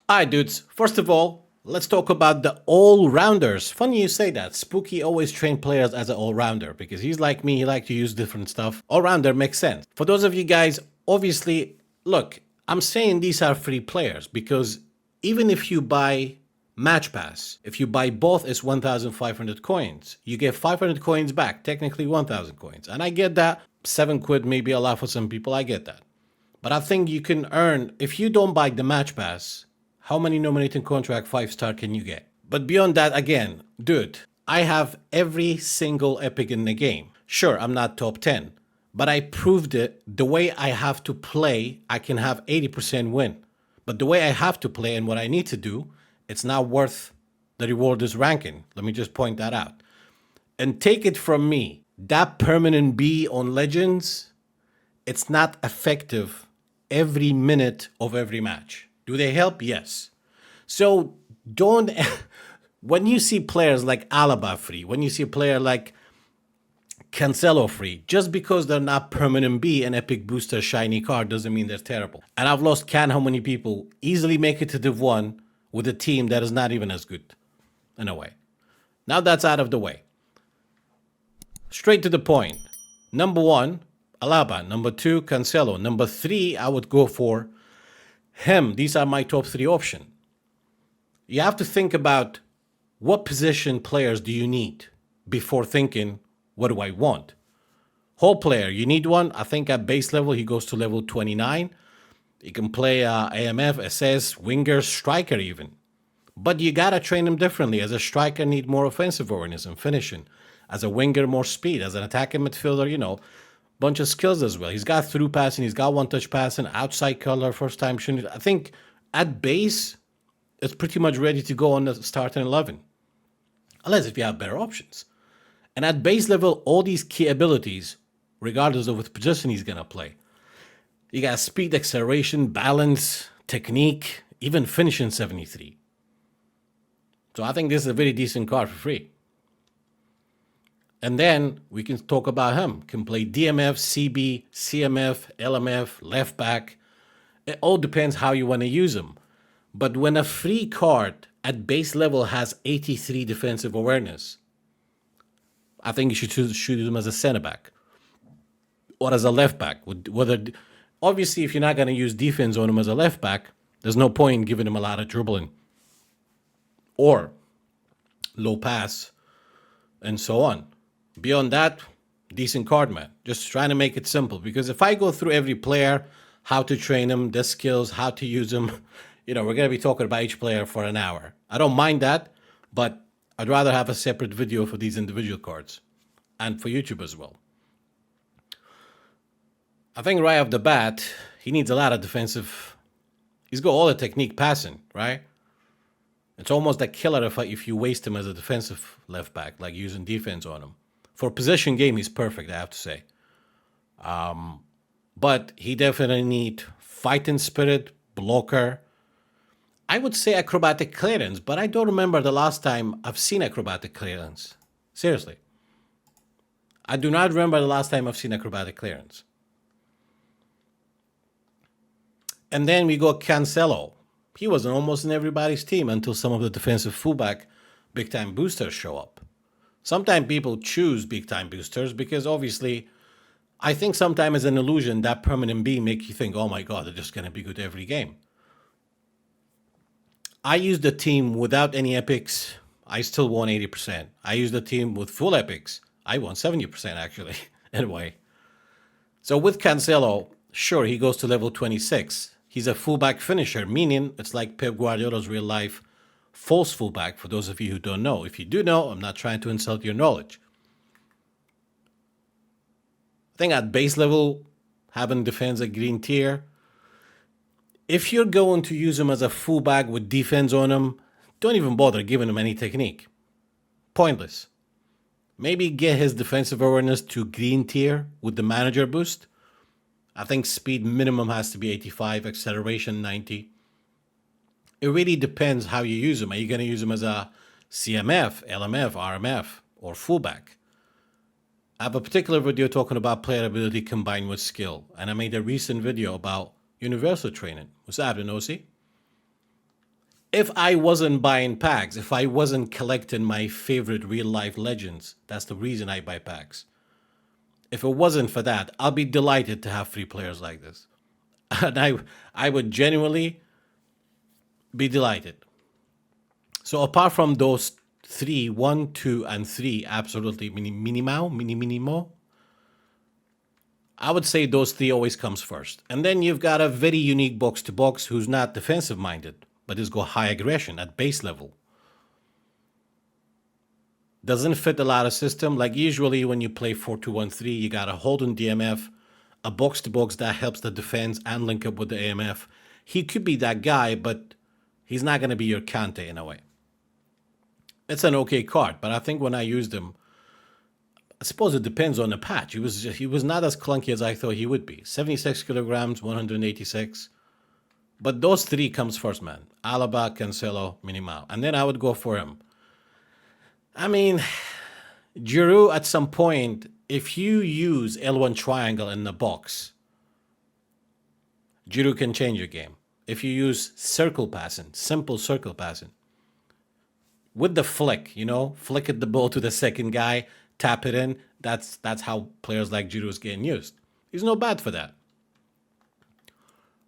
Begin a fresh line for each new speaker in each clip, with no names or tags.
Alright, dudes. First of all, let's talk about the all-rounders. Funny you say that. Spooky always train players as an all-rounder because he's like me, he likes to use different stuff. All-rounder makes sense. For those of you guys, obviously, look, I'm saying these are free players because even if you buy Match Pass, if you buy both, it's 1,500 coins. You get 500 coins back, technically 1,000 coins. And I get that. 7 quid may be a lot for some people, I get that. But I think you can earn, if you don't buy the Match Pass, how many nominating contract 5-star can you get? But beyond that, again, dude, I have every single epic in the game. Sure, I'm not top 10, but I proved it. The way I have to play, I can have 80% win. But the way I have to play and what I need to do, it's not worth the reward is ranking. Let me just point that out. And take it from me, that permanent B on Legends, it's not effective every minute of every match. Do they help? Yes. So don't, when you see players like Alaba free, when you see a player like Cancelo free, just because they're not permanent B and epic booster shiny card doesn't mean they're terrible. And I've lost count how many people easily make it to Div 1 with a team that is not even as good in a way. Now that's out of the way. Straight to the point. Number 1, Alaba. Number 2, Cancelo. Number 3, I would go for him. These are my top 3 options. You have to think about what position players do you need before thinking, what do I want? Whole player, you need one. I think at base level, he goes to level 29. He can play AMF, SS, winger, striker even. But you got to train him differently. As a striker, need more offensive awareness and finishing. As a winger, more speed. As an attacking midfielder, bunch of skills as well. He's got through passing, he's got one-touch passing, outside color, first time shooting. I think at base, it's pretty much ready to go on the starting 11. Unless if you have better options. And at base level, all these key abilities, regardless of what position he's going to play. You got speed, acceleration, balance, technique, even finishing 73. So I think this is a very decent card for free. And then we can talk about him. Can play DMF, CB, CMF, LMF, left back. It all depends how you want to use him. But when a free card at base level has 83 defensive awareness, I think you should shoot him as a center back or as a left back. Obviously, if you're not going to use defense on him as a left back, there's no point in giving him a lot of dribbling or low pass and so on. Beyond that, decent card, man. Just trying to make it simple. Because if I go through every player, how to train them, the skills, how to use them, we're going to be talking about each player for an hour. I don't mind that, but I'd rather have a separate video for these individual cards and for YouTube as well. I think right off the bat, he needs a lot of defensive. He's got all the technique passing, right? It's almost a killer if you waste him as a defensive left back, like using defense on him. For possession game, he's perfect, I have to say. But he definitely needs fighting spirit, blocker. I would say acrobatic clearance, but I don't remember the last time I've seen acrobatic clearance. Seriously. I do not remember the last time I've seen acrobatic clearance. And then we got Cancelo. He was almost in everybody's team until some of the defensive fullback big-time boosters show up. Sometimes people choose big-time boosters because obviously I think sometimes it's an illusion that permanent B make you think, oh my God, they're just going to be good every game. I used the team without any epics. I still won 80%. I used the team with full epics. I won 70% actually, anyway. So with Cancelo, sure, he goes to level 26. He's a fullback finisher, meaning it's like Pep Guardiola's real life false fullback, for those of you who don't know. If you do know, I'm not trying to insult your knowledge. I think at base level, having defense at green tier, if you're going to use him as a fullback with defense on him, don't even bother giving him any technique. Pointless. Maybe get his defensive awareness to green tier with the manager boost. I think speed minimum has to be 85, acceleration 90. It really depends how you use him. Are you going to use him as a CMF, LMF, RMF, or fullback? I have a particular video talking about player ability combined with skill, and I made a recent video about universal training. What's happening, OC? If I wasn't buying packs, if I wasn't collecting my favorite real-life legends, that's the reason I buy packs. If it wasn't for that, I'll be delighted to have free players like this. And I would genuinely be delighted. So apart from those three, 1, 2, and 3, absolutely minimo, I would say those 3 always comes first. And then you've got a very unique box to box who's not defensive minded, but has got high aggression at base level. Doesn't fit a lot of system. Like usually when you play 4-2-1-3, you got a holding DMF, a box to box that helps the defense and link up with the AMF. He could be that guy, but he's not going to be your Kante in a way. It's an okay card, but I think when I used him, I suppose it depends on the patch. He was not as clunky as I thought he would be. 76 kilograms, 186. But those 3 comes first, man. Alaba, Cancelo, Minimal. And then I would go for him. I mean, Giroud at some point, if you use L1 triangle in the box, Giroud can change your game. If you use circle passing, simple circle passing, with the flick, flick at the ball to the second guy, tap it in, that's how players like Giroud is getting used. He's no bad for that.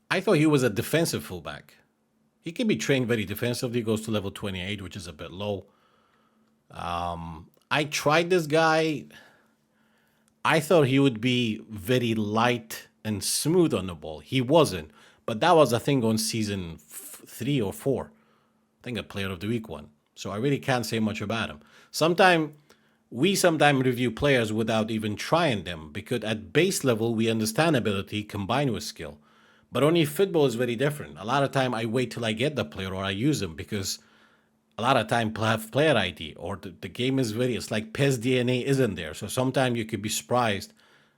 I thought he was a defensive fullback. He can be trained very defensively, goes to level 28, which is a bit low. I tried this guy. I thought he would be very light and smooth on the ball. He wasn't. But that was a thing on season 3 or 4. I think a player of the week one. So I really can't say much about him. We sometimes review players without even trying them, because at base level, we understand ability combined with skill. But on eFootball is very different. A lot of time I wait till I get the player or I use them, because a lot of time have player ID or the game is it's like PES DNA isn't there. So sometimes you could be surprised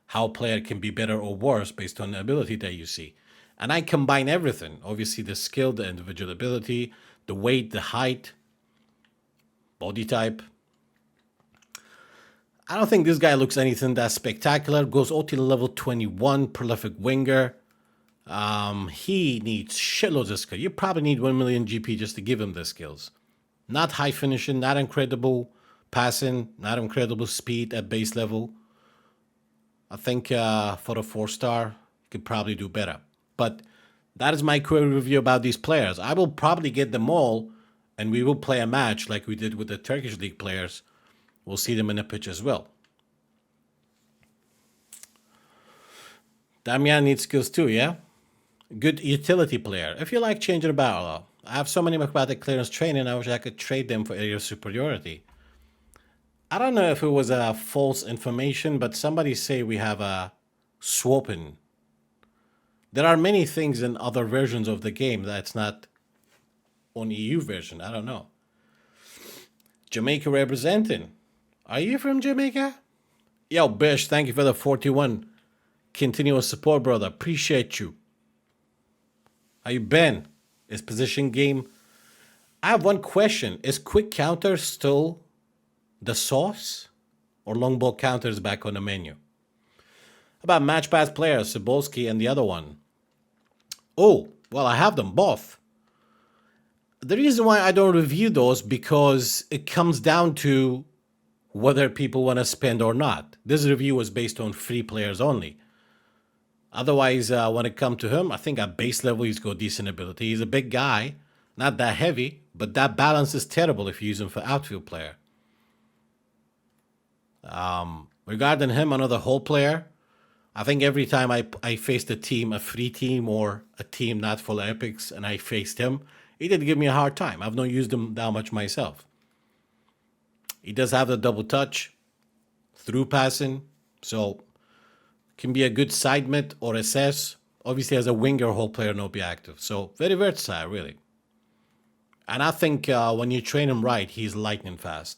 how a player can be better or worse based on the ability that you see. And I combine everything. Obviously the skill, the individual ability, the weight, the height, body type. I don't think this guy looks anything that spectacular. Goes OT level 21, prolific winger. He needs shitloads of skill. You probably need 1 million GP just to give him the skills. Not high finishing, not incredible passing, not incredible speed at base level. I think for a 4-star, you could probably do better. But that is my quick review about these players. I will probably get them all, and we will play a match like we did with the Turkish League players. We'll see them in the pitch as well. Damian needs skills too, yeah? Good utility player. If you like changing a barrel, I have so many acrobatic clearance training, I wish I could trade them for area superiority. I don't know if it was a false information, but somebody say we have a swapping. There are many things in other versions of the game that's not on EU version. I don't know. Jamaica representing. Are you from Jamaica? Yo, Bish, thank you for the 41 continuous support, brother. Appreciate you. How you been? Is position game? I have one question. Is quick counter still the sauce? Or long ball counters back on the menu? About match pass players, Cebulski and the other one. Oh, well, I have them both. The reason why I don't review those, because it comes down to whether people want to spend or not. This review was based on free players only. Otherwise, when it comes to him, I think at base level, he's got decent ability. He's a big guy, not that heavy, but that balance is terrible if you use him for outfield player. Regarding him, another whole player, I think every time I faced a team, a free team or a team not full epics, and I faced him, he did give me a hard time. I've not used him that much myself. He does have the double touch, through passing, so can be a good side mid or SS. Obviously, as a winger, whole player not be active. So very versatile, really. And I think when you train him right, he's lightning fast.